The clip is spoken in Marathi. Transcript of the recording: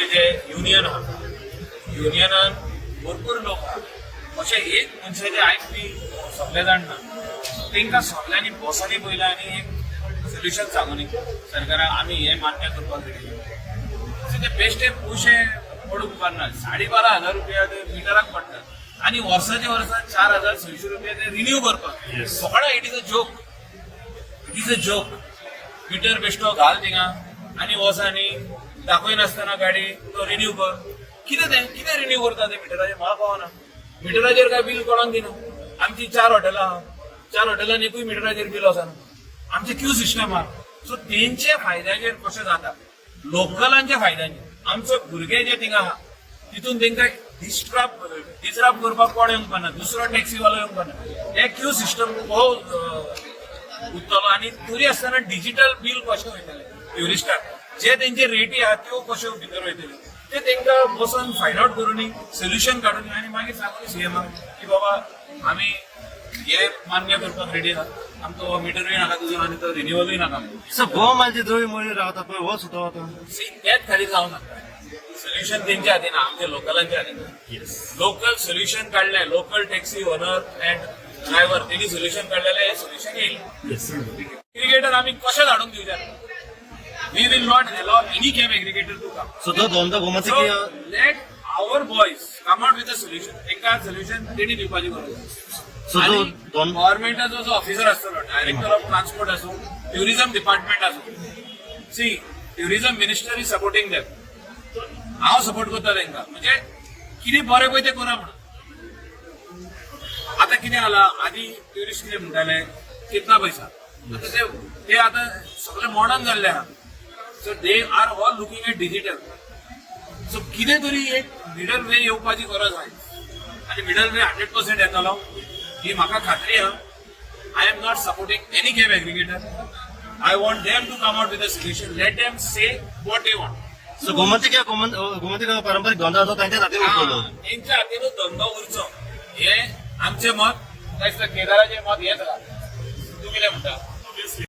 आमचे जे युनियन आहा युनियनान भरपूर लोक आहा अशें एक मनशाचे आयकपी सगळे जाण ना तांकां सगळ्यांनी बसोनी पयलें आनी एक सोल्युशन सांगून सरकाराक आमी हे मान्य करपाक रेडी ते बेश्टे पयशे पडूंक उपकारना 12,500 रुपया ते मिटराक पडटात आनी वर्साचे वर्सा 4,600 रुपया ते रिन्यू करपाक सगळ्या इट इज अ जोक मिटर बेश्टो घाल थिंगा आनी वच आनी दाखय नासतना गाडी तो रिन्यू कर कितें रिन्यू करता ते मिटराचेर म्हाका कळना मिटराचेर काय बिल कोणाक दिना आमची 4 हॉटेलां आहा 4 हॉटेलांनी एकूय मिटराचेर बिल वचना आमचे क्यू सिस्टम आहा सो तेंचे फायद्याचेर कशें जाता लोकलांच्या फायद्याचेर आमचे भुरगे जे थिंगा आहा तितून तांकां डिस्टर्ब करपाक कोण येवंक पाना दुसरो टॅक्सीवालो येवंक पाना हे क्यू सिस्टम हो उरतलो आनी तरी आसतना डिजिटल बिल कशें वयतले ट्युरिस्टाक जे तेंचे रेटी आहा त्यो कश्यो भितर वयतल्यो ते तांकां बसून फायंड आउट करून सोल्युशन काडून आनी मागीर सांगून सीएमाक की बाबा आमी हे मान्य करपाक रेडी आहात आमकां मिटरूय नाका तुजो आनी तो रिन्युअलूय नाका गोमाचे द्रोही मळी रावता पळय हो सुद्दां वता तेच खाली जावं नाका सोल्युशन तेंच्या हातीन आमच्या लोकलांच्या हातीन लोकल सोल्युशन काडले local taxi owner and driver तेणी सोल्युशन काडलेले हे सोल्युशन येईल एग्रिगेटर आमी कशें धाडून दिवचे We will not allow any cab aggregator to come. So गोमाचे So let our boys come out with a solution. एका solution तेणी दिवपाची गरज आनी गव्हर्नमेंटाचो जो ऑफिसर आसतलो डायरेक्टर ऑफ ट्रान्सपोर्ट आसूं ट्युरिझम डिपार्टमेंट आसूं see tourism minister is supporting them हांव सपोर्ट करता तांकां म्हणजे कितें बरें पळय तें करा म्हणून आतां कितें जालां आदी ट्युरिस्ट कितें म्हणटाले कितना पैसा आतां ते आतां सगळें मॉडर्न जाल्ले आहा so they are all looking at digital so कितें तरी एक मिडल वे येवपाची गरज आहे आनी मिडल वे 100% येतलो ही म्हाका खात्री आहा I am not supporting any cab aggregator I want them to come out with a solution let them say what they want so गोमाचे पारंपरीक धंदो आसा तांच्या हातीन उरतलो तेंच्या हातीनूच धंदो उरचो हे आमचें मत केदाराचें मत हेच आहा तूं कितें म्हणटा